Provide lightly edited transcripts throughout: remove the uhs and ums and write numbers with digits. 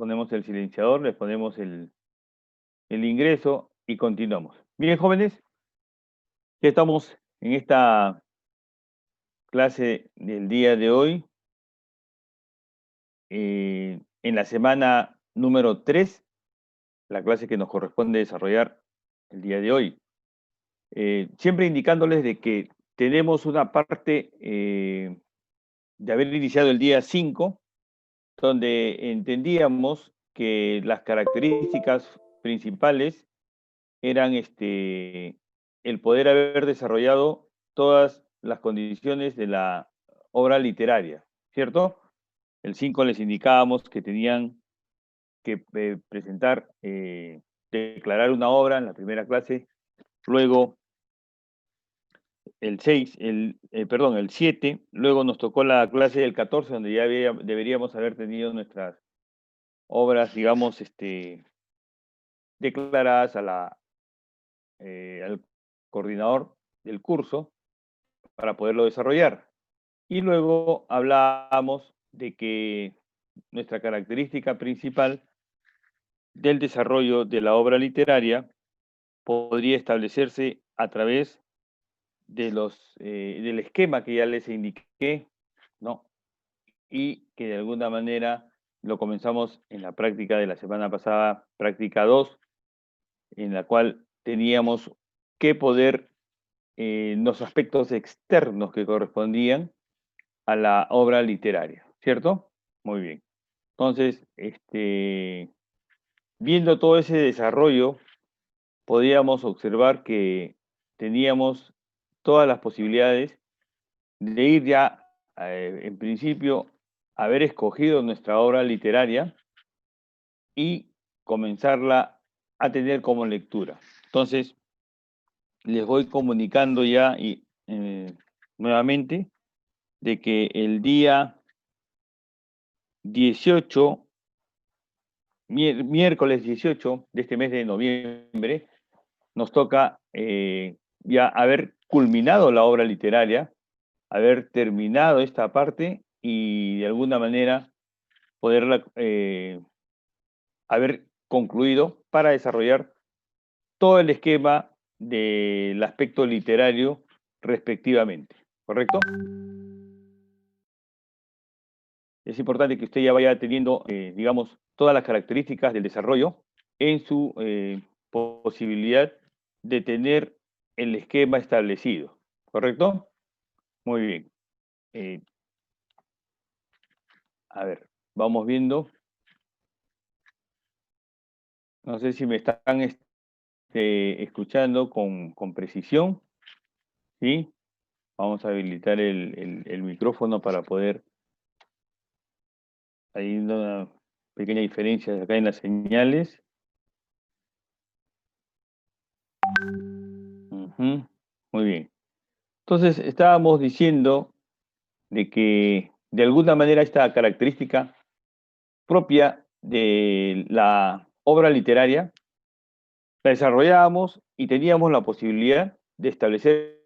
ponemos el silenciador, les ponemos el ingreso y continuamos. Bien, jóvenes, ya estamos en esta clase del día de hoy, en la semana número 3, la clase que nos corresponde desarrollar el día de hoy. Siempre indicándoles de que tenemos una parte de haber iniciado el día 5, donde entendíamos que las características principales eran el poder haber desarrollado todas las condiciones de la obra literaria, ¿cierto? El 5 les indicábamos que tenían que presentar, declarar una obra en la primera clase, luego el 6, perdón, el 7, luego nos tocó la clase del 14, donde ya deberíamos haber tenido nuestras obras, digamos, declaradas al coordinador del curso para poderlo desarrollar. Y luego hablábamos de que nuestra característica principal del desarrollo de la obra literaria podría establecerse a través de del esquema que ya les indiqué, ¿no? Y que de alguna manera lo comenzamos en la práctica de la semana pasada, práctica 2, en la cual teníamos que poder, los aspectos externos que correspondían a la obra literaria, ¿cierto? Muy bien. Entonces, viendo todo ese desarrollo, podíamos observar que teníamos todas las posibilidades de ir ya, en principio, haber escogido nuestra obra literaria y comenzarla a tener como lectura. Entonces, les voy comunicando ya y, nuevamente de que el día 18, miércoles 18 de este mes de noviembre, nos toca ya haber culminado la obra literaria, haber terminado esta parte y de alguna manera poderla haber concluido para desarrollar todo el esquema del aspecto literario respectivamente, ¿correcto? Es importante que usted ya vaya teniendo, digamos, todas las características del desarrollo en su posibilidad de tener el esquema establecido, ¿correcto? Muy bien. Eh, a ver, vamos viendo. No sé si me están escuchando con precisión, ¿sí? Vamos a habilitar el micrófono para poder. Hay una pequeña diferencia acá en las señales. Ujú, muy bien. Entonces, estábamos diciendo de que de alguna manera esta característica propia de la obra literaria la desarrollábamos y teníamos la posibilidad de establecer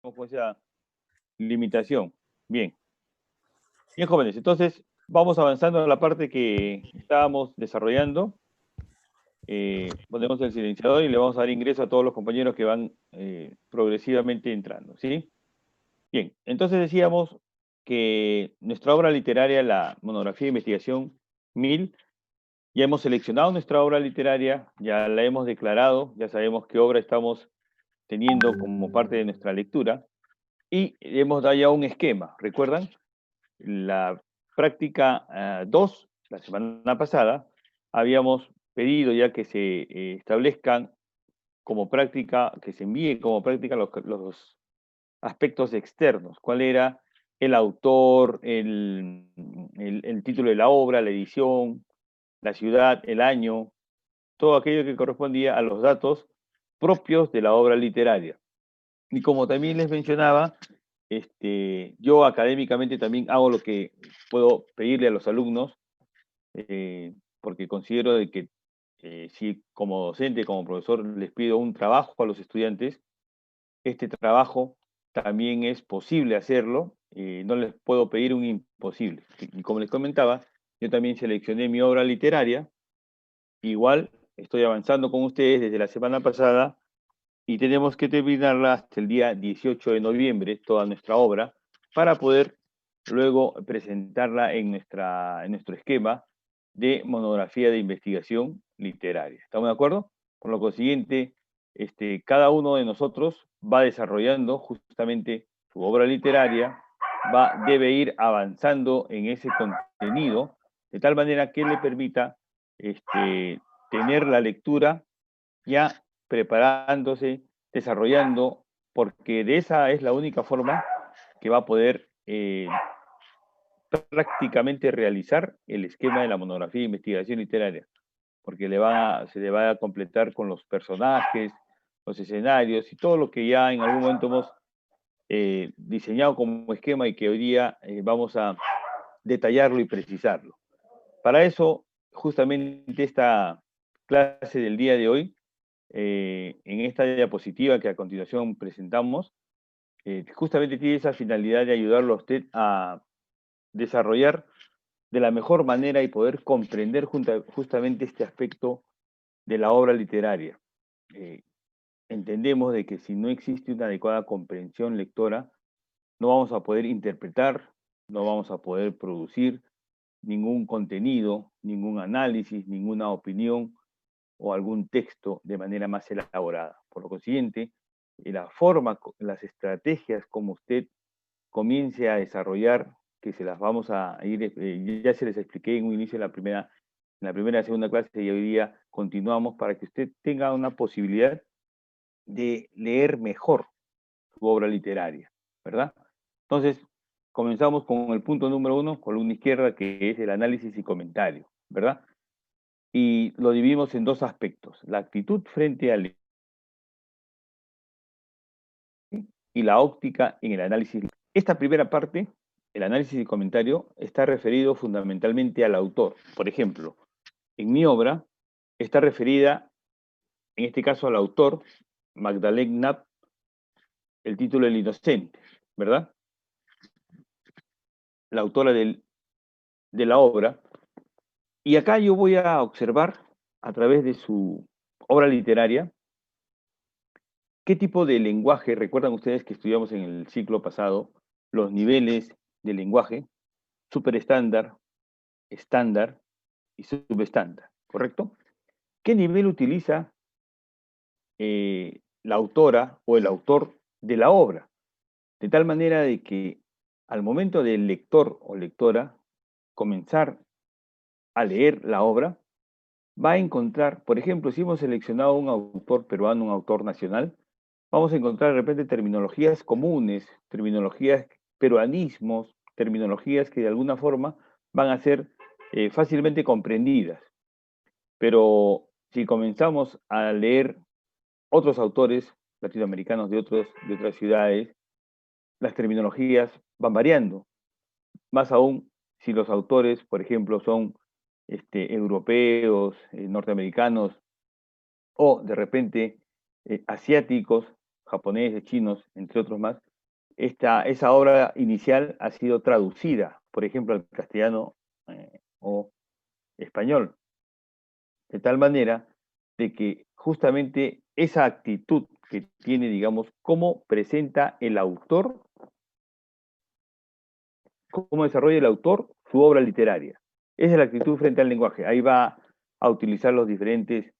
con esa limitación. Bien. Bien, jóvenes, entonces vamos avanzando a la parte que estábamos desarrollando. Ponemos el silenciador y le vamos a dar ingreso a todos los compañeros que van progresivamente entrando, ¿sí? Bien, entonces decíamos que nuestra obra literaria, la monografía de investigación 1000, ya hemos seleccionado nuestra obra literaria, ya la hemos declarado, ya sabemos qué obra estamos teniendo como parte de nuestra lectura y hemos dado ya un esquema. ¿Recuerdan? La práctica 2, la semana pasada, habíamos pedido ya que se establezcan como práctica, que se envíen como práctica los aspectos externos. ¿Cuál era el autor, el título de la obra, la edición, la ciudad, el año, todo aquello que correspondía a los datos propios de la obra literaria? Y como también les mencionaba, yo académicamente también hago lo que puedo pedirle a los alumnos, porque considero de que si como docente, como profesor, les pido un trabajo a los estudiantes, este trabajo también es posible hacerlo, no les puedo pedir un imposible. Y como les comentaba, yo también seleccioné mi obra literaria, igual estoy avanzando con ustedes desde la semana pasada y tenemos que terminarla hasta el día 18 de noviembre, toda nuestra obra, para poder luego presentarla en nuestro esquema de monografía de investigación literaria. ¿Estamos de acuerdo? Por lo consiguiente, cada uno de nosotros va desarrollando justamente su obra literaria, debe ir avanzando en ese contenido, de tal manera que le permita tener la lectura ya preparándose, desarrollando, porque de esa es la única forma que va a poder prácticamente realizar el esquema de la monografía de investigación literaria, porque se le va a completar con los personajes, los escenarios y todo lo que ya en algún momento hemos diseñado como esquema y que hoy día vamos a detallarlo y precisarlo. Para eso, justamente esta clase del día de hoy, en esta diapositiva que a continuación presentamos, justamente tiene esa finalidad de ayudarlo a usted a desarrollar de la mejor manera y poder comprender justamente este aspecto de la obra literaria. Entendemos de que si no existe una adecuada comprensión lectora, no vamos a poder interpretar, no vamos a poder producir ningún contenido, ningún análisis, ninguna opinión o algún texto de manera más elaborada. Por lo consiguiente, la forma, las estrategias como usted comience a desarrollar, que se las vamos a ir, ya se les expliqué en un inicio en la primera y segunda clase y hoy día continuamos para que usted tenga una posibilidad de leer mejor su obra literaria, ¿verdad? Entonces, comenzamos con el punto número 1, columna izquierda, que es el análisis y comentario, ¿verdad? Y lo dividimos en dos aspectos, la actitud frente al y la óptica en el análisis. Esta primera parte, el análisis y comentario, está referido fundamentalmente al autor. Por ejemplo, en mi obra está referida, en este caso al autor, Magdalene Knapp, el título El Inocente, ¿verdad? La autora de la obra. Y acá yo voy a observar, a través de su obra literaria, qué tipo de lenguaje, recuerdan ustedes que estudiamos en el ciclo pasado, los niveles de lenguaje, superestándar, estándar y subestándar, ¿correcto? ¿Qué nivel utiliza la autora o el autor de la obra? De tal manera de que al momento del lector o lectora comenzar a leer la obra, va a encontrar, por ejemplo, si hemos seleccionado un autor peruano, un autor nacional, vamos a encontrar de repente terminologías comunes, terminologías, peruanismos, terminologías que de alguna forma van a ser fácilmente comprendidas. Pero si comenzamos a leer otros autores latinoamericanos de otras ciudades, las terminologías van variando. Más aún si los autores, por ejemplo, son europeos, norteamericanos o de repente asiáticos, japoneses, chinos, entre otros más, esa obra inicial ha sido traducida, por ejemplo, al castellano o español, de tal manera de que justamente esa actitud que tiene, digamos, cómo presenta el autor, cómo desarrolla el autor su obra literaria. Esa es la actitud frente al lenguaje. Ahí va a utilizar los diferentes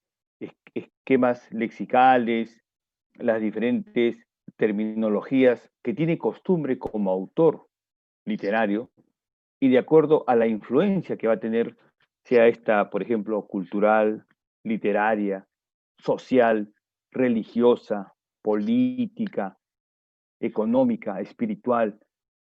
esquemas lexicales, las diferentes terminologías que tiene costumbre como autor literario y de acuerdo a la influencia que va a tener, sea esta, por ejemplo, cultural, literaria, social, religiosa, política, económica, espiritual,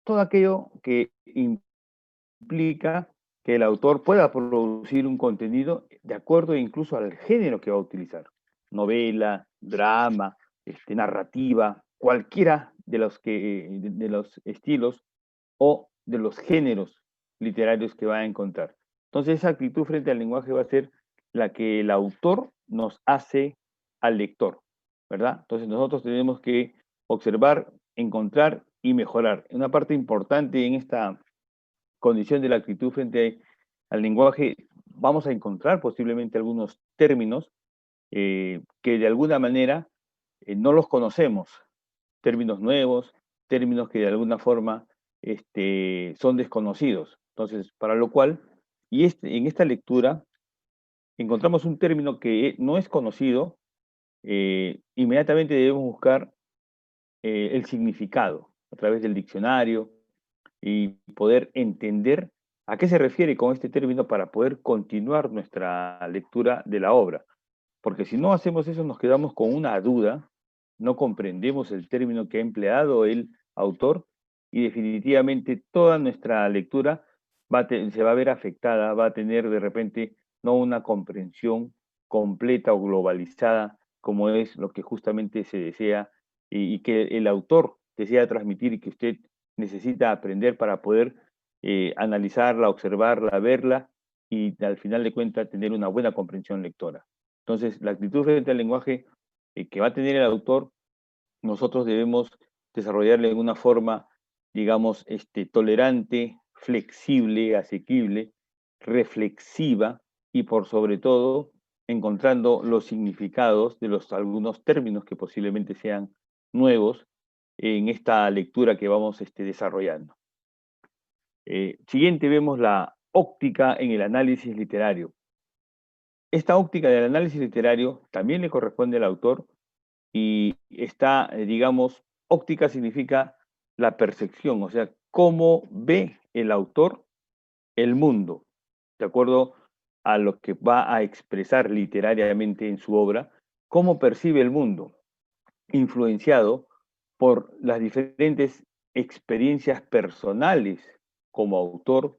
todo aquello que implica que el autor pueda producir un contenido de acuerdo incluso al género que va a utilizar. Novela, drama, narrativa, cualquiera de los estilos o de los géneros literarios que va a encontrar. Entonces esa actitud frente al lenguaje va a ser la que el autor nos hace al lector, ¿verdad? Entonces nosotros tenemos que observar, encontrar y mejorar. Una parte importante en esta condición de la actitud frente al lenguaje, vamos a encontrar posiblemente algunos términos que de alguna manera no los conocemos, términos nuevos, términos que de alguna forma son desconocidos. Entonces, para lo cual, en esta lectura encontramos un término que no es conocido, inmediatamente debemos buscar el significado a través del diccionario y poder entender a qué se refiere con este término para poder continuar nuestra lectura de la obra. Porque si no hacemos eso, nos quedamos con una duda, no comprendemos el término que ha empleado el autor y definitivamente toda nuestra lectura se va a ver afectada, va a tener de repente no una comprensión completa o globalizada como es lo que justamente se desea y que el autor desea transmitir y que usted necesita aprender para poder analizarla, observarla, verla y al final de cuentas tener una buena comprensión lectora. Entonces, la actitud frente al lenguaje que va a tener el autor, nosotros debemos desarrollarle de una forma, digamos, tolerante, flexible, asequible, reflexiva y por sobre todo encontrando los significados de algunos términos que posiblemente sean nuevos en esta lectura que vamos desarrollando. Siguiente vemos la óptica en el análisis literario. Esta óptica del análisis literario también le corresponde al autor y está, digamos, óptica significa la percepción, o sea, cómo ve el autor el mundo, de acuerdo a lo que va a expresar literariamente en su obra, cómo percibe el mundo, influenciado por las diferentes experiencias personales como autor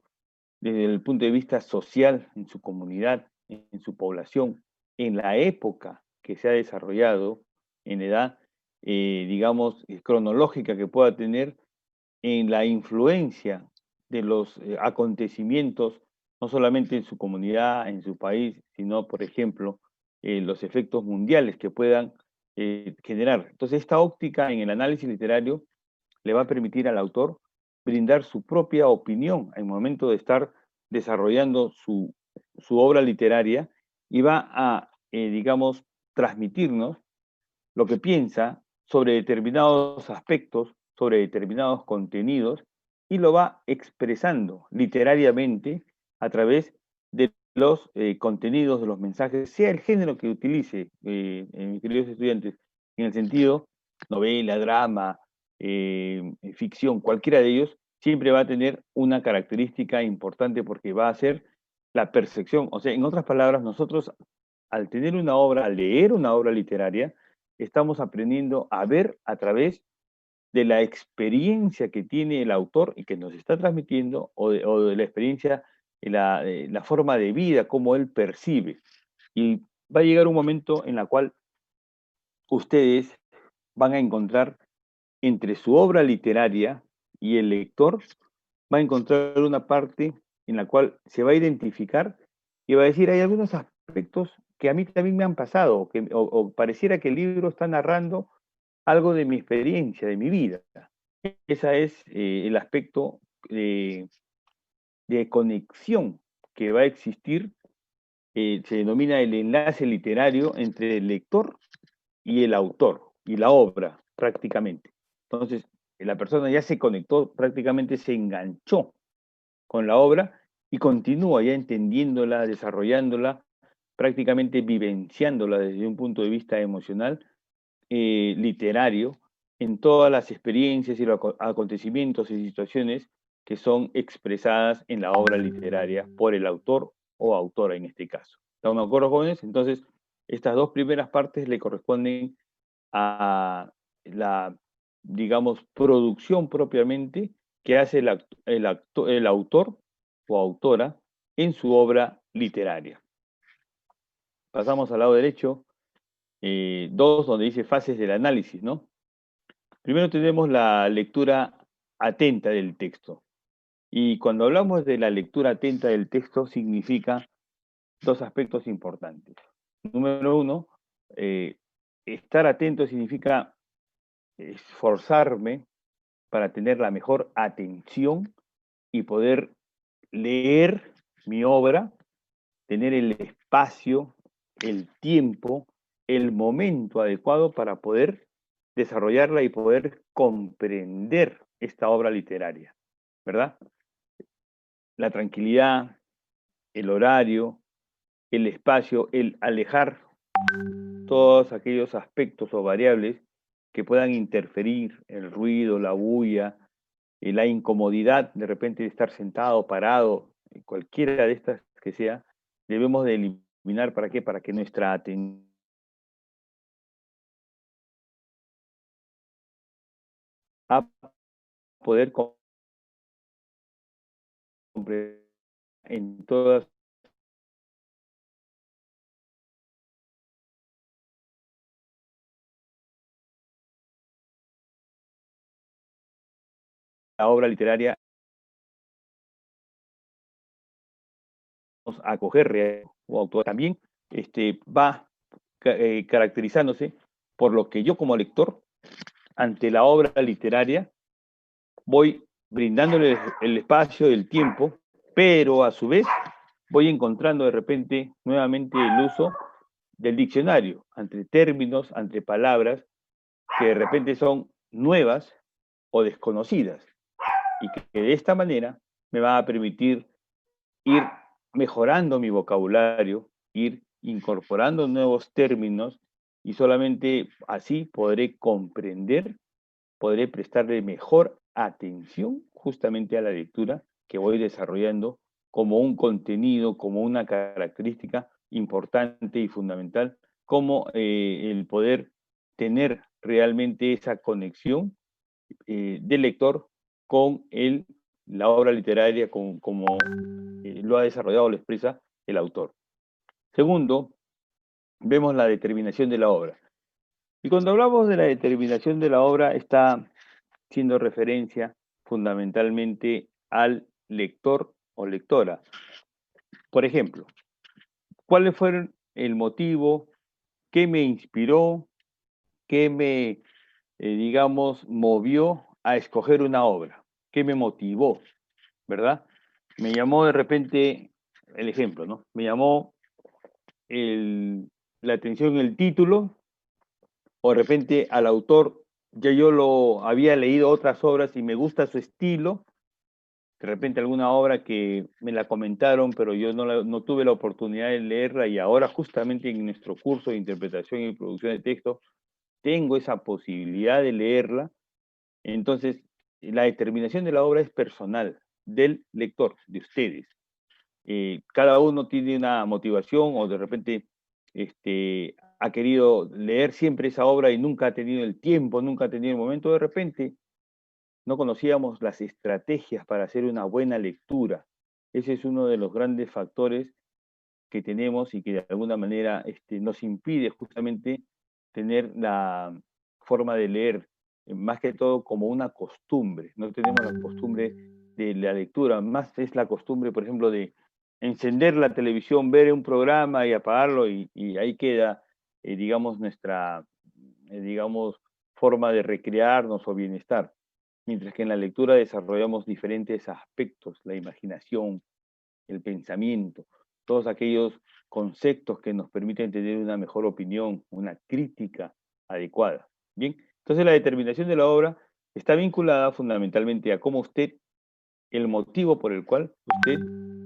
desde el punto de vista social en su comunidad, en su población, en la época que se ha desarrollado, en edad, digamos, cronológica que pueda tener, en la influencia de los acontecimientos, no solamente en su comunidad, en su país, sino, por ejemplo, los efectos mundiales que puedan generar. Entonces, esta óptica en el análisis literario le va a permitir al autor brindar su propia opinión al momento de estar desarrollando su obra literaria y va a, digamos, transmitirnos lo que piensa sobre determinados aspectos, sobre determinados contenidos y lo va expresando literariamente a través de los contenidos, de los mensajes, sea el género que utilice, mis queridos estudiantes, en el sentido novela, drama, ficción, cualquiera de ellos, siempre va a tener una característica importante porque va a ser la percepción. O sea, en otras palabras, nosotros al tener una obra, al leer una obra literaria, estamos aprendiendo a ver a través de la experiencia que tiene el autor y que nos está transmitiendo, o de la experiencia, la forma de vida, cómo él percibe. Y va a llegar un momento en la cual ustedes van a encontrar entre su obra literaria y el lector, va a encontrar una parte en la cual se va a identificar y va a decir, hay algunos aspectos que a mí también me han pasado, o pareciera que el libro está narrando algo de mi experiencia, de mi vida. Ese es el aspecto de conexión que va a existir, se denomina el enlace literario entre el lector y el autor, y la obra, prácticamente. Entonces, la persona ya se conectó, prácticamente se enganchó con la obra y continúa ya entendiéndola, desarrollándola, prácticamente vivenciándola desde un punto de vista emocional, literario, en todas las experiencias y los acontecimientos y situaciones que son expresadas en la obra literaria por el autor o autora en este caso. ¿Estamos de acuerdo, jóvenes? Entonces, estas dos primeras partes le corresponden a la, digamos, producción propiamente que hace el autor o autora en su obra literaria. Pasamos al lado derecho, 2, donde dice fases del análisis, ¿no? Primero tenemos la lectura atenta del texto. Y cuando hablamos de la lectura atenta del texto, significa dos aspectos importantes. Número uno, estar atento significa esforzarme para tener la mejor atención y poder leer mi obra, tener el espacio, el tiempo, el momento adecuado para poder desarrollarla y poder comprender esta obra literaria, ¿verdad? La tranquilidad, el horario, el espacio, el alejar todos aquellos aspectos o variables que puedan interferir, el ruido, la bulla, la incomodidad de repente de estar sentado, parado, cualquiera de estas que sea, debemos de eliminar. ¿Para qué? Para que nuestra atención a poder comprender en toda la obra literaria, a acoger o autor también va caracterizándose por lo que yo como lector ante la obra literaria voy brindándole el espacio, el tiempo, pero a su vez voy encontrando de repente nuevamente el uso del diccionario, entre términos, entre palabras que de repente son nuevas o desconocidas y que de esta manera me va a permitir ir mejorando mi vocabulario, ir incorporando nuevos términos y solamente así podré comprender, podré prestarle mejor atención justamente a la lectura que voy desarrollando como un contenido, como una característica importante y fundamental, como el poder tener realmente esa conexión del lector con la obra literaria como lo ha desarrollado o lo expresa el autor. Segundo, vemos la determinación de la obra. Y cuando hablamos de la determinación de la obra, está haciendo referencia fundamentalmente al lector o lectora. Por ejemplo, ¿cuáles fueron el motivo que me inspiró, que me, digamos, movió a escoger una obra? ¿Qué me motivó? ¿Verdad? Me llamó de repente, el ejemplo, ¿no? Me llamó la atención el título, o de repente al autor, ya yo lo había leído otras obras y me gusta su estilo, de repente alguna obra que me la comentaron, pero yo no tuve la oportunidad de leerla y ahora justamente en nuestro curso de interpretación y producción de texto tengo esa posibilidad de leerla. Entonces, la determinación de la obra es personal, del lector, de ustedes. Cada uno tiene una motivación o de repente ha querido leer siempre esa obra y nunca ha tenido el tiempo, nunca ha tenido el momento. De repente no conocíamos las estrategias para hacer una buena lectura. Ese es uno de los grandes factores que tenemos y que de alguna manera nos impide justamente tener la forma de leer, más que todo como una costumbre. No tenemos la costumbre de la lectura, más es la costumbre, por ejemplo, de encender la televisión, ver un programa y apagarlo y ahí queda, digamos, nuestra, digamos, forma de recrearnos o bienestar. mientras que en la lectura desarrollamos diferentes aspectos, la imaginación, el pensamiento, todos aquellos conceptos que nos permiten tener una mejor opinión, una crítica adecuada. Bien, entonces la determinación de la obra está vinculada fundamentalmente a cómo usted, el motivo por el cual usted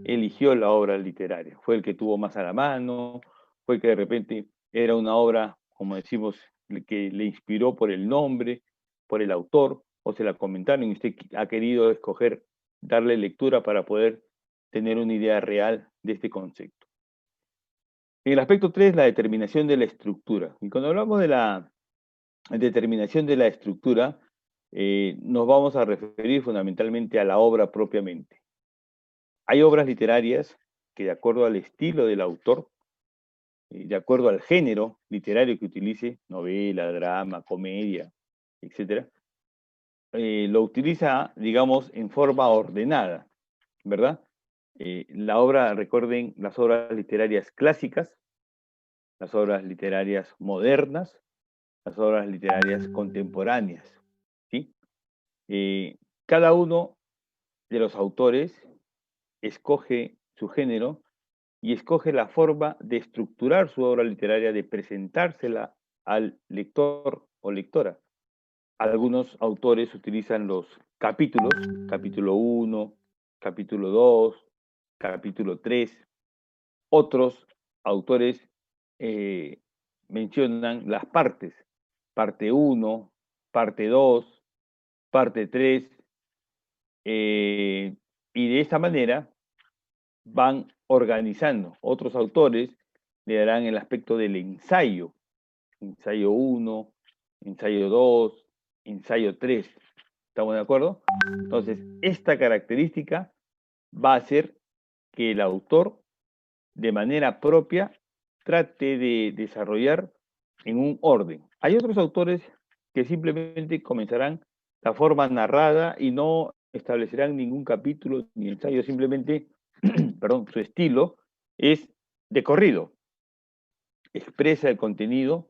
eligió la obra literaria. Fue el que tuvo más a la mano, fue el que de repente era una obra, como decimos, que le inspiró por el nombre, por el autor, o se la comentaron y usted ha querido escoger, darle lectura para poder tener una idea real de este concepto. En el aspecto 3, la determinación de la estructura. Y cuando hablamos de la determinación de la estructura, nos vamos a referir fundamentalmente a la obra propiamente. Hay obras literarias que, de acuerdo al estilo del autor, de acuerdo al género literario que utilice, novela, drama, comedia, etcétera, lo utiliza, digamos, en forma ordenada, ¿verdad? La obra, recuerden, las obras literarias clásicas, las obras literarias modernas, las obras literarias contemporáneas, ¿sí? Cada uno de los autores escoge su género y escoge la forma de estructurar su obra literaria, de presentársela al lector o lectora. Algunos autores utilizan los capítulos, capítulo 1, capítulo 2, capítulo 3. Otros autores mencionan las partes, parte 1, parte 2, parte 3, y de esta manera van organizando. Otros autores le darán el aspecto del ensayo, ensayo 1, ensayo 2, ensayo 3. ¿Estamos de acuerdo? Entonces, esta característica va a hacer que el autor, de manera propia, trate de desarrollar en un orden. Hay otros autores que simplemente comenzarán la forma narrada y no establecerán ningún capítulo ni ensayo, simplemente, perdón, su estilo es de corrido. Expresa el contenido,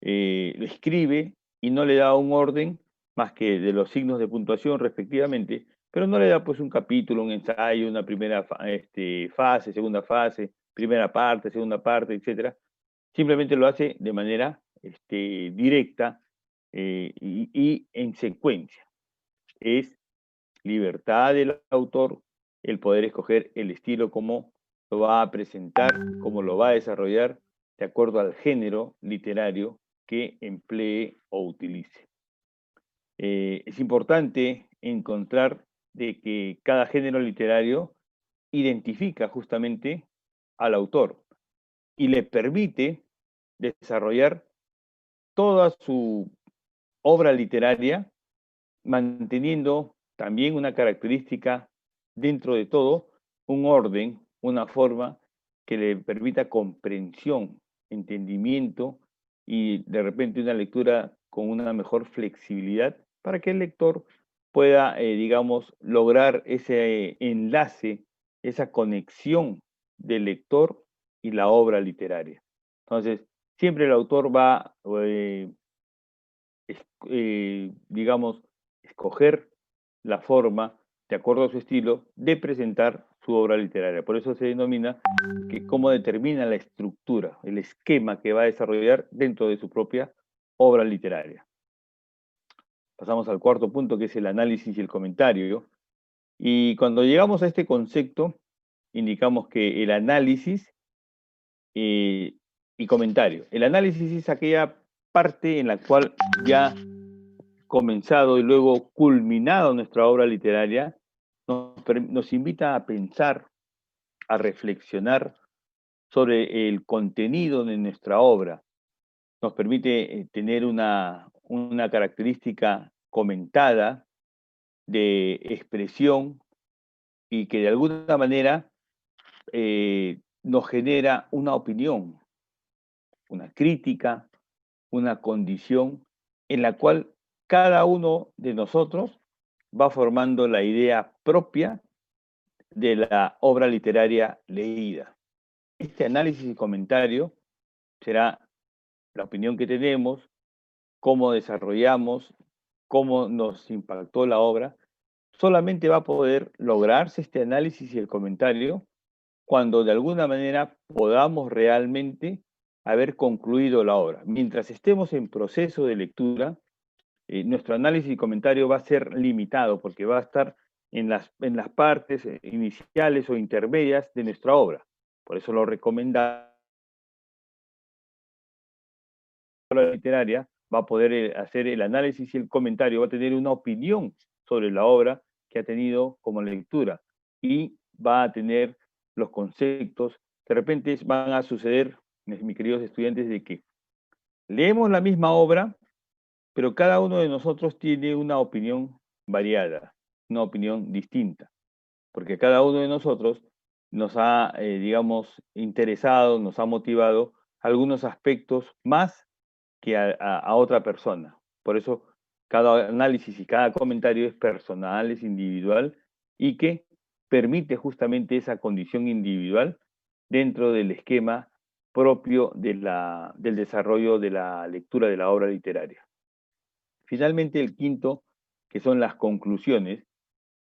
lo escribe y no le da un orden más que de los signos de puntuación respectivamente, pero no le da pues un capítulo, un ensayo, una primera fase, segunda fase, primera parte, segunda parte, etcétera. Simplemente lo hace de manera directa y en secuencia. Es libertad del autor el poder escoger el estilo, cómo lo va a presentar, cómo lo va a desarrollar de acuerdo al género literario que emplee o utilice. Es importante encontrar de que cada género literario identifica justamente al autor y le permite desarrollar toda su obra literaria, manteniendo también una característica dentro de todo, un orden, una forma que le permita comprensión, entendimiento y de repente una lectura con una mejor flexibilidad para que el lector pueda, digamos, lograr ese enlace, esa conexión del lector y la obra literaria. Entonces, siempre el autor va, digamos, escoger la forma, de acuerdo a su estilo, de presentar su obra literaria. Por eso se denomina que cómo determina la estructura, el esquema que va a desarrollar dentro de su propia obra literaria. Pasamos al cuarto punto, que es el análisis y el comentario. Y cuando llegamos a este concepto, indicamos que el análisis y comentario. El análisis es aquella parte en la cual ya comenzado y luego culminado nuestra obra literaria, nos invita a pensar, a reflexionar sobre el contenido de nuestra obra. Nos permite tener una característica comentada de expresión y que de alguna manera nos genera una opinión, una crítica, una condición en la cual cada uno de nosotros va formando la idea propia de la obra literaria leída. Este análisis y comentario será la opinión que tenemos, cómo desarrollamos, cómo nos impactó la obra, solamente va a poder lograrse este análisis y el comentario cuando de alguna manera podamos realmente haber concluido la obra. Mientras estemos en proceso de lectura, nuestro análisis y comentario va a ser limitado porque va a estar en las partes iniciales o intermedias de nuestra obra. Por eso lo recomendable literaria va a poder hacer el análisis y el comentario, va a tener una opinión sobre la obra que ha tenido como lectura y va a tener los conceptos. De repente van a suceder, mis queridos estudiantes, de que leemos la misma obra, pero cada uno de nosotros tiene una opinión variada, una opinión distinta, porque cada uno de nosotros nos ha, digamos, interesado, nos ha motivado algunos aspectos más que a otra persona. Por eso cada análisis y cada comentario es personal, es individual y que permite justamente esa condición individual dentro del esquema propio del desarrollo de la lectura de la obra literaria. Finalmente, el quinto, que son las conclusiones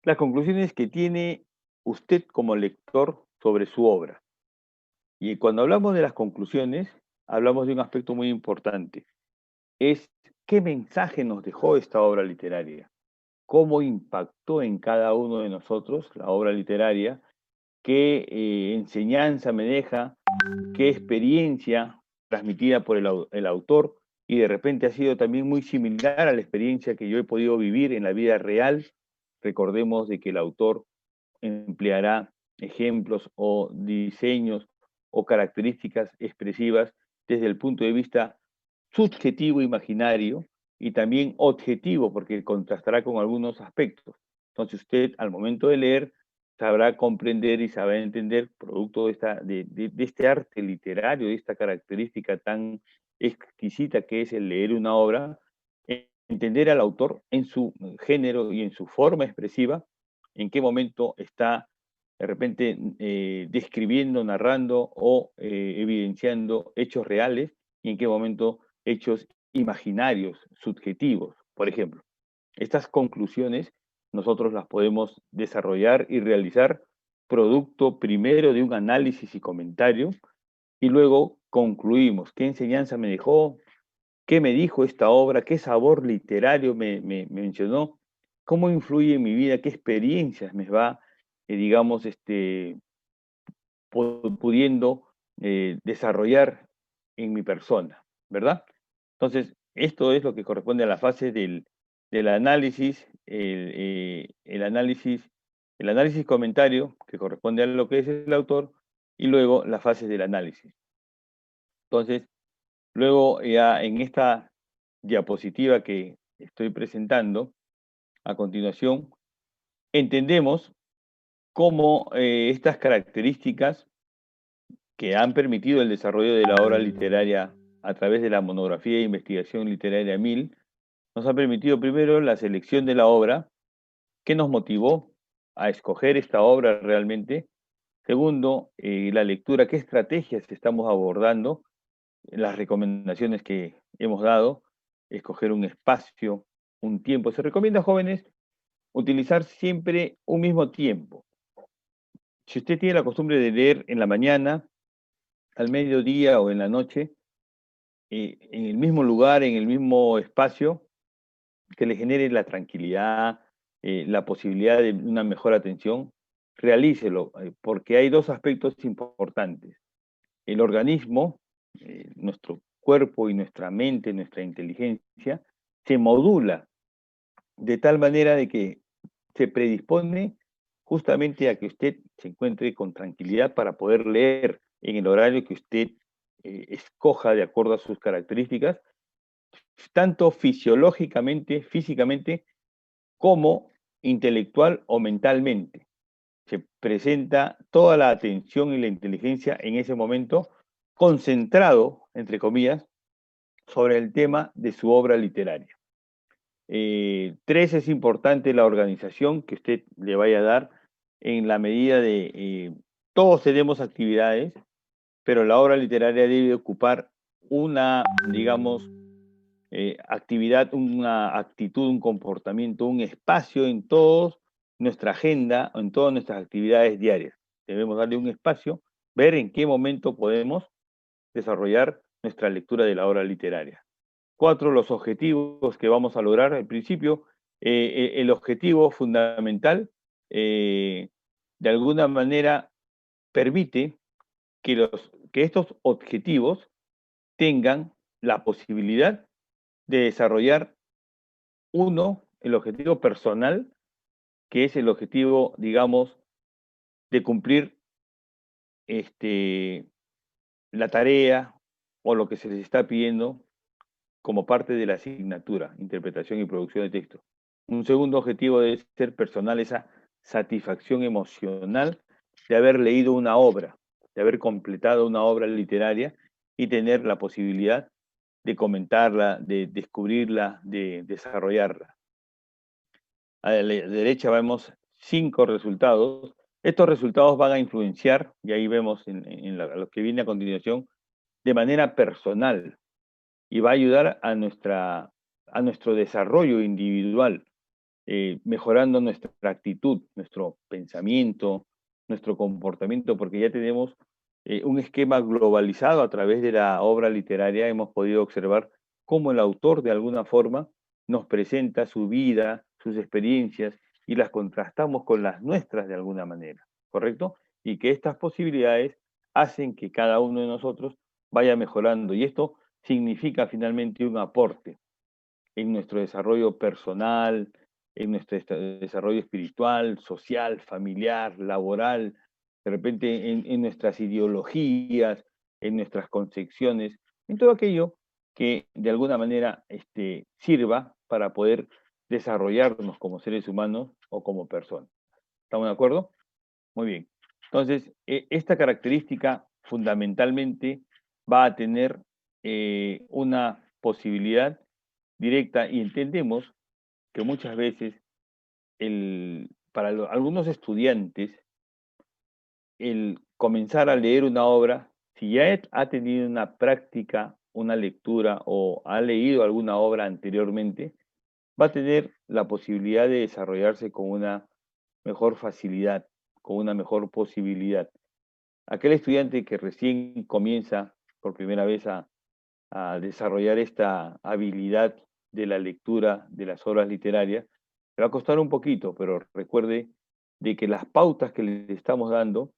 que tiene usted como lector sobre su obra. Y cuando hablamos de las conclusiones, hablamos de un aspecto muy importante. Es qué mensaje nos dejó esta obra literaria, cómo impactó en cada uno de nosotros la obra literaria, qué enseñanza me deja, qué experiencia transmitida por el autor, y de repente ha sido también muy similar a la experiencia que yo he podido vivir en la vida real. Recordemos de que el autor empleará ejemplos o diseños o características expresivas desde el punto de vista subjetivo imaginario y también objetivo, porque contrastará con algunos aspectos. Entonces usted al momento de leer sabrá comprender y sabrá entender, producto de este arte literario, de esta característica tan exquisita que es el leer una obra, entender al autor en su género y en su forma expresiva, en qué momento está de repente describiendo, narrando o evidenciando hechos reales y en qué momento hechos imaginarios, subjetivos, por ejemplo. Estas conclusiones nosotros las podemos desarrollar y realizar producto primero de un análisis y comentario y luego concluimos qué enseñanza me dejó, qué me dijo esta obra, qué sabor literario me mencionó, cómo influye en mi vida, qué experiencias me va, digamos, pudiendo desarrollar en mi persona, ¿verdad? Entonces, esto es lo que corresponde a la fase del análisis, el análisis comentario, que corresponde a lo que es el autor, y luego las fases del análisis. Entonces, luego ya en esta diapositiva que estoy presentando, a continuación, entendemos cómo estas características que han permitido el desarrollo de la obra literaria a través de la monografía de investigación literaria 1000, nos ha permitido primero la selección de la obra, qué nos motivó a escoger esta obra realmente. Segundo, la lectura, qué estrategias estamos abordando, las recomendaciones que hemos dado, escoger un espacio, un tiempo. Se recomienda, jóvenes, utilizar siempre un mismo tiempo. Si usted tiene la costumbre de leer en la mañana, al mediodía o en la noche, en el mismo lugar, en el mismo espacio, que le genere la tranquilidad, la posibilidad de una mejor atención, realícelo, porque hay dos aspectos importantes. El organismo, nuestro cuerpo y nuestra mente, nuestra inteligencia, se modula de tal manera de que se predispone justamente a que usted se encuentre con tranquilidad para poder leer en el horario que usted escoja de acuerdo a sus características, tanto fisiológicamente, físicamente, como intelectual o mentalmente. Se presenta toda la atención y la inteligencia en ese momento concentrado, entre comillas, sobre el tema de su obra literaria. 3, es importante la organización que usted le vaya a dar en la medida de, todos tenemos actividades, pero la obra literaria debe ocupar una, digamos, actividad, una actitud, un comportamiento, un espacio en toda nuestra agenda, en todas nuestras actividades diarias. Debemos darle un espacio, ver en qué momento podemos desarrollar nuestra lectura de la obra literaria. 4, los objetivos que vamos a lograr. Al principio, el objetivo fundamental, de alguna manera, permite que estos objetivos tengan la posibilidad de desarrollar el objetivo personal, que es el objetivo, digamos, de cumplir la tarea o lo que se les está pidiendo como parte de la asignatura, interpretación y producción de texto. Un segundo objetivo debe ser personal, esa satisfacción emocional de haber leído una obra, de haber completado una obra literaria y tener la posibilidad de comentarla, de descubrirla, de desarrollarla. A la derecha vemos 5 resultados. Estos resultados van a influenciar, y ahí vemos lo que viene a continuación, de manera personal, y va a ayudar a nuestro desarrollo individual, mejorando nuestra actitud, nuestro pensamiento, nuestro comportamiento, porque ya tenemos un esquema globalizado a través de la obra literaria. Hemos podido observar cómo el autor, de alguna forma, nos presenta su vida, sus experiencias, y las contrastamos con las nuestras de alguna manera, ¿correcto? Y que estas posibilidades hacen que cada uno de nosotros vaya mejorando. Y esto significa finalmente un aporte en nuestro desarrollo personal, en nuestro desarrollo espiritual, social, familiar, laboral, de repente en nuestras ideologías, en nuestras concepciones, en todo aquello que de alguna manera sirva para poder desarrollarnos como seres humanos o como personas. ¿Estamos de acuerdo? Muy bien. Entonces, esta característica fundamentalmente va a tener una posibilidad directa, y entendemos que muchas veces para algunos estudiantes el comenzar a leer una obra, si ya ha tenido una práctica, una lectura o ha leído alguna obra anteriormente, va a tener la posibilidad de desarrollarse con una mejor facilidad, con una mejor posibilidad. Aquel estudiante que recién comienza por primera vez a desarrollar esta habilidad de la lectura de las obras literarias, le va a costar un poquito, pero recuerde de que las pautas que le estamos dando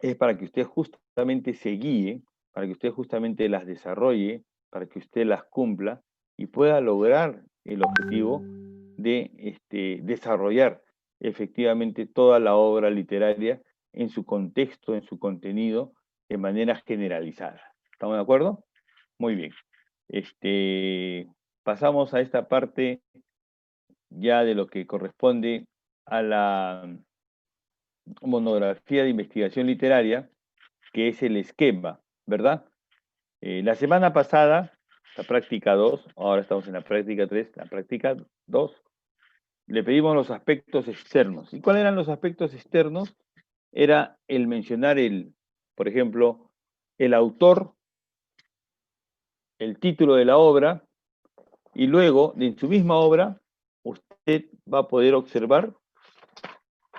es para que usted justamente se guíe, para que usted justamente las desarrolle, para que usted las cumpla y pueda lograr el objetivo de desarrollar efectivamente toda la obra literaria en su contexto, en su contenido, de manera generalizada. ¿Estamos de acuerdo? Muy bien. Pasamos a esta parte ya de lo que corresponde a la monografía de investigación literaria, que es el esquema, ¿verdad? La semana pasada, la práctica 2, ahora estamos en la práctica 3, la práctica 2, le pedimos los aspectos externos. ¿Y cuáles eran los aspectos externos? Era el mencionar por ejemplo, el autor, el título de la obra, y luego, en su misma obra, usted va a poder observar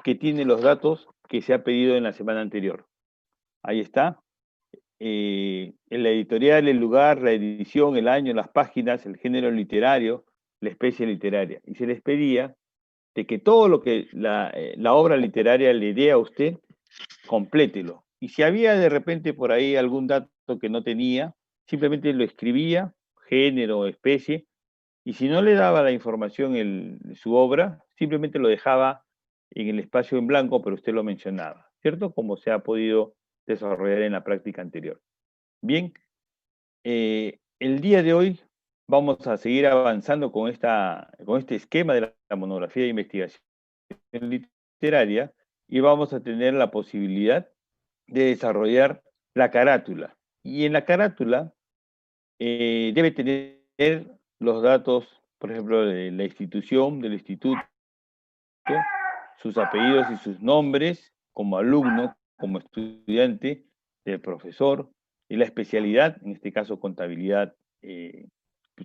que tiene los datos que se ha pedido en la semana anterior. Ahí está. En la editorial, el lugar, la edición, el año, las páginas, el género literario, la especie literaria. Y se les pedía de que todo lo que la obra literaria le dé a usted, complételo. Y si había de repente por ahí algún dato que no tenía, simplemente lo escribía, género, especie, y si no le daba la información su obra, simplemente lo dejaba en el espacio en blanco, pero usted lo mencionaba, ¿cierto? Como se ha podido desarrollar en la práctica anterior. Bien, el día de hoy vamos a seguir avanzando con este esquema de la monografía de investigación literaria, y vamos a tener la posibilidad de desarrollar la carátula. Y en la carátula debe tener los datos, por ejemplo, de la institución, del instituto, sus apellidos y sus nombres como alumno, como estudiante, del profesor, y la especialidad, en este caso contabilidad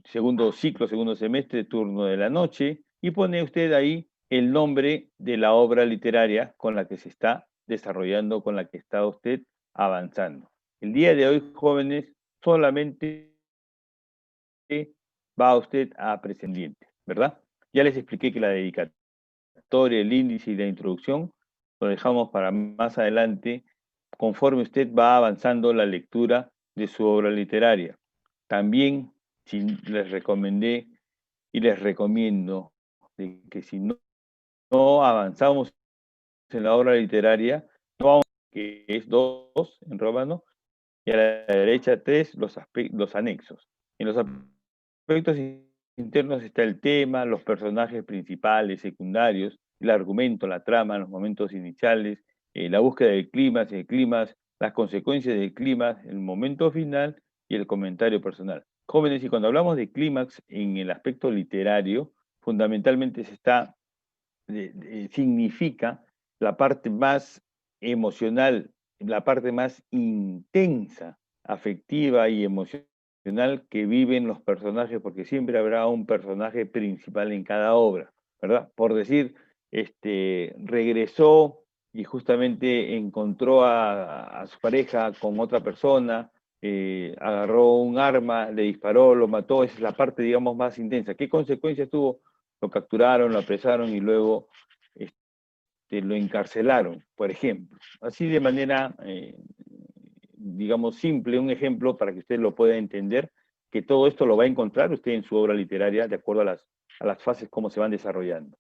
segundo ciclo, segundo semestre, turno de la noche, y pone usted ahí el nombre de la obra literaria con la que se está desarrollando, con la que está usted avanzando. El día de hoy, jóvenes, solamente va usted a prescindiente, ¿verdad? Ya les expliqué que la dedicatoria, el índice y la introducción lo dejamos para más adelante, conforme usted va avanzando la lectura de su obra literaria. También si les recomendé y les recomiendo de que si no avanzamos en la obra literaria, no vamos, que es 2 en romano, y a la derecha 3 los anexos. En los aspectos internos está el tema, los personajes principales, secundarios, el argumento, la trama, los momentos iniciales, la búsqueda del clima, las consecuencias del clima, el momento final y el comentario personal. Jóvenes, y cuando hablamos de clímax en el aspecto literario, fundamentalmente significa la parte más emocional, la parte más intensa, afectiva y emocional que viven los personajes, porque siempre habrá un personaje principal en cada obra, ¿verdad? Por decir, regresó y justamente encontró a su pareja con otra persona, agarró un arma, le disparó, lo mató, esa es la parte, digamos, más intensa. ¿Qué consecuencias tuvo? Lo capturaron, lo apresaron y luego lo encarcelaron, por ejemplo. Así de manera, digamos, simple, un ejemplo para que usted lo pueda entender, que todo esto lo va a encontrar usted en su obra literaria de acuerdo a las fases como se van desarrollando.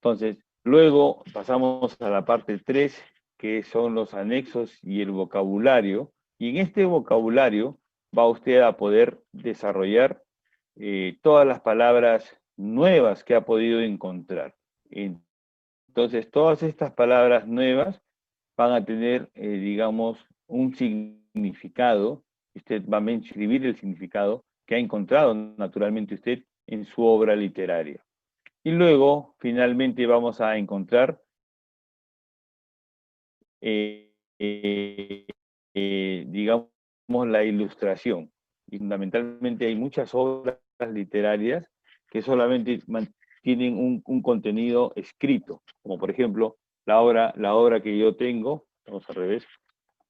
Entonces, luego pasamos a la parte 3, que son los anexos y el vocabulario, y en este vocabulario va usted a poder desarrollar todas las palabras nuevas que ha podido encontrar. Entonces, todas estas palabras nuevas van a tener, digamos, un significado. Usted va a escribir el significado que ha encontrado naturalmente usted en su obra literaria. Y luego, finalmente, vamos a encontrar, digamos, la ilustración. Y fundamentalmente hay muchas obras literarias que solamente tienen un contenido escrito, como por ejemplo la obra que yo tengo, vamos al revés,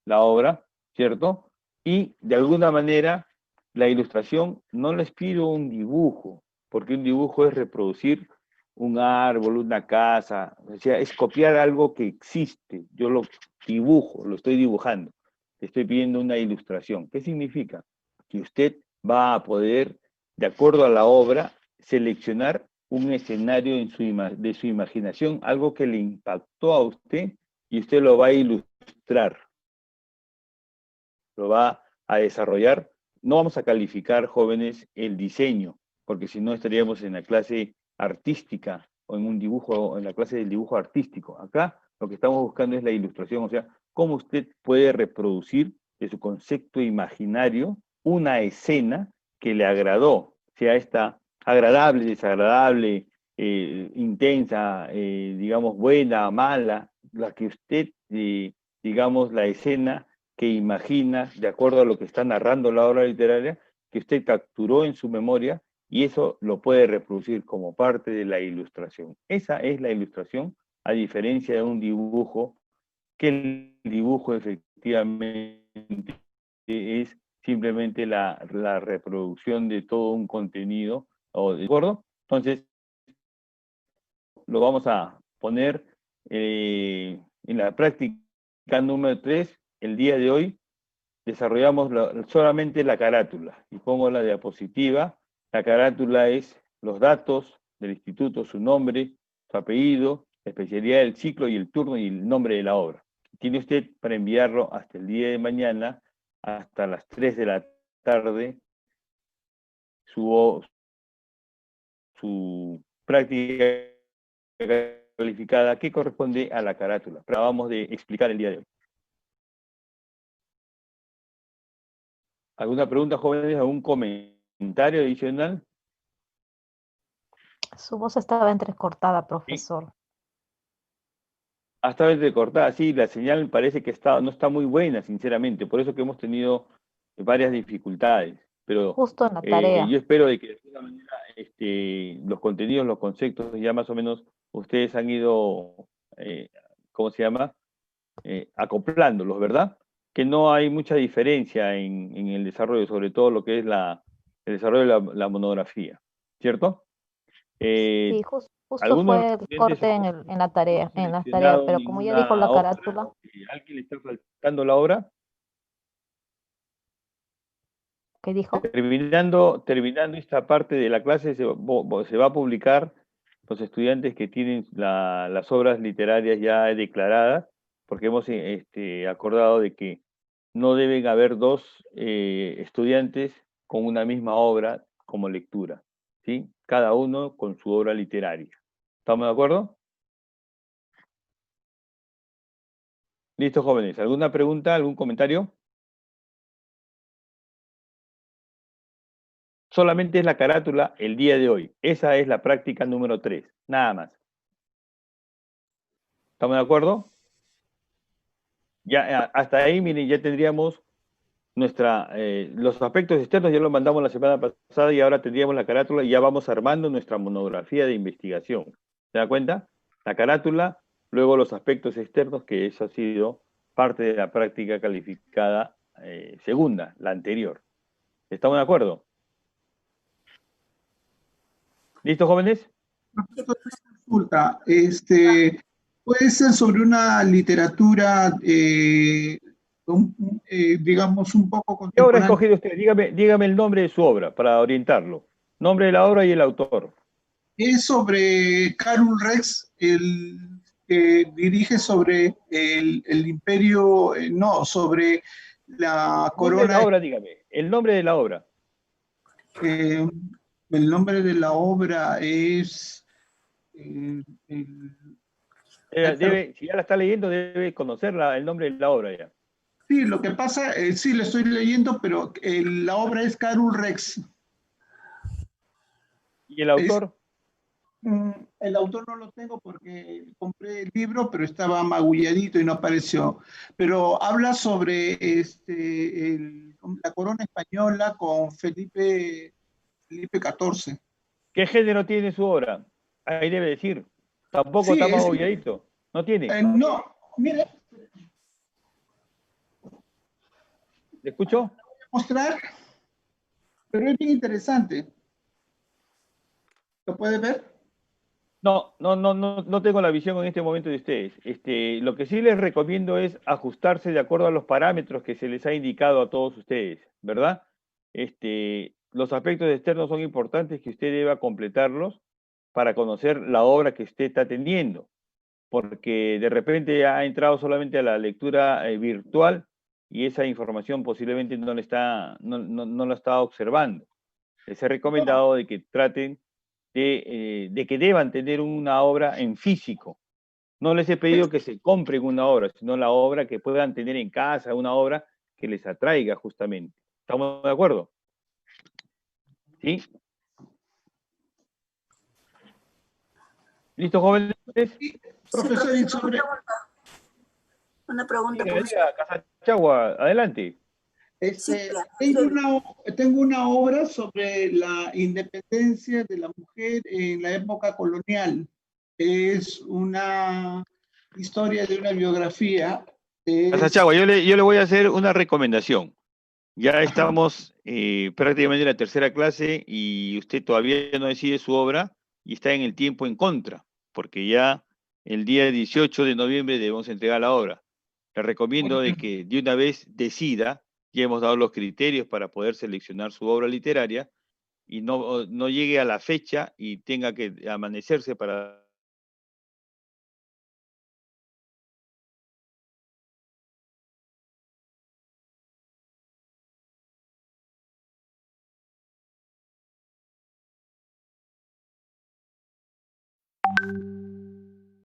la obra, ¿cierto? Y de alguna manera la ilustración no les pido un dibujo, porque un dibujo es reproducir un árbol, una casa, o sea, es copiar algo que existe, yo lo dibujo, lo estoy dibujando, estoy pidiendo una ilustración. ¿Qué significa? Que usted va a poder, de acuerdo a la obra, seleccionar un escenario de su imaginación, algo que le impactó a usted y usted lo va a ilustrar, lo va a desarrollar. No vamos a calificar, jóvenes, el diseño, porque si no estaríamos en la clase artística o en un dibujo, o en la clase del dibujo artístico. Acá lo que estamos buscando es la ilustración, o sea, cómo usted puede reproducir de su concepto imaginario una escena que le agradó, sea esta agradable, desagradable, intensa, digamos, buena, mala, la que usted, digamos, la escena que imagina, de acuerdo a lo que está narrando la obra literaria, que usted capturó en su memoria y eso lo puede reproducir como parte de la ilustración. Esa es la ilustración, a diferencia de un dibujo, que el dibujo efectivamente es simplemente la reproducción de todo un contenido, ¿de acuerdo? Entonces, lo vamos a poner en la práctica número 3 el día de hoy. Desarrollamos solamente la carátula y pongo la diapositiva. La carátula es los datos del instituto, su nombre, su apellido, la especialidad del ciclo y el turno y el nombre de la obra. Tiene usted para enviarlo hasta el día de mañana, hasta las 3 de la tarde, su práctica calificada que corresponde a la carátula. Pero vamos de explicar el día de hoy. ¿Alguna pregunta, jóvenes? ¿Algún comentario adicional? Su voz estaba entrecortada, profesor. Sí. Hasta entrecortada, sí, la señal parece que no está muy buena, sinceramente, por eso que hemos tenido varias dificultades. pero Justo en la tarea. yo espero de que de alguna manera los contenidos, los conceptos, ya más o menos ustedes han ido, ¿cómo se llama? Acoplándolos, ¿verdad? Que no hay mucha diferencia en el desarrollo, sobre todo lo que es el desarrollo de la monografía, ¿cierto? Sí, Eh, justo Algunos fue el estudiantes corte no han en las tareas, seleccionado pero como ya dijo ninguna la obra. carátula, ¿Alguien le está faltando la obra? ¿qué dijo? Terminando esta parte de la clase, se va a publicar los estudiantes que tienen las obras literarias ya declaradas, porque hemos acordado de que no deben haber dos estudiantes con una misma obra como lectura, ¿sí? Cada uno con su obra literaria. ¿Estamos de acuerdo? Listo, jóvenes. ¿Alguna pregunta, algún comentario? Solamente es la carátula el día de hoy. Esa es la práctica número 3. Nada más. ¿Estamos de acuerdo? Ya hasta ahí, miren, ya tendríamos los aspectos externos, ya lo mandamos la semana pasada y ahora tendríamos la carátula y ya vamos armando nuestra monografía de investigación. ¿Se da cuenta? La carátula, luego los aspectos externos, que eso ha sido parte de la práctica calificada segunda, la anterior. ¿Estamos de acuerdo? ¿Listo, jóvenes? Consulta, puede ser sobre una literatura, digamos, un poco ¿Qué obra ha contemporánea. escogido usted? Dígame el nombre de su obra para orientarlo. Nombre de la obra y el autor. Es sobre Carol Rex, el que dirige sobre el imperio, no, sobre la El nombre de la corona. obra, dígame. El nombre de la obra. eh, el nombre de la obra es, eh, el- Si ya la está leyendo, debe conocer el nombre de la obra ya. sí, lo que pasa, sí, lo estoy leyendo, pero la obra es Carol Rex. ¿Y el Es, autor? el autor no lo tengo porque compré el libro, pero estaba magulladito y no apareció. Pero habla sobre la corona española con Felipe XIV. ¿Qué género tiene su obra? Ahí debe decir. Tampoco Sí, está más obviadito. ¿No tiene? no, mire, ¿Le escucho? voy a mostrar, pero es bien interesante. ¿Lo puede ver? No tengo la visión en este momento de ustedes. Lo que sí les recomiendo es ajustarse de acuerdo a los parámetros que se les ha indicado a todos ustedes, ¿verdad? Los aspectos externos son importantes que usted deba completarlos para conocer la obra que usted está atendiendo, porque de repente ha entrado solamente a la lectura virtual y esa información posiblemente no la está observando. Les he No, recomendado de que traten de que deban tener una obra en físico. No les he pedido que se compren una obra, sino la obra que puedan tener en casa, una obra que les atraiga justamente. ¿Estamos de acuerdo? ¿Sí? ¿Listo, jóvenes? sí, Sí, profesor, y profesor, sobre, una pregunta, profesor. Diga, Casachagua, adelante. Sí, tengo una obra sobre la independencia de la mujer en la época colonial. Es una historia de una biografía. Es, Casachagua, yo le voy a hacer una recomendación. Ya estamos prácticamente en la tercera clase y usted todavía no decide su obra y está en el tiempo en contra, porque ya el día 18 de noviembre debemos entregar la obra. Le recomiendo de que de una vez decida, ya hemos dado los criterios para poder seleccionar su obra literaria y no llegue a la fecha y tenga que amanecerse para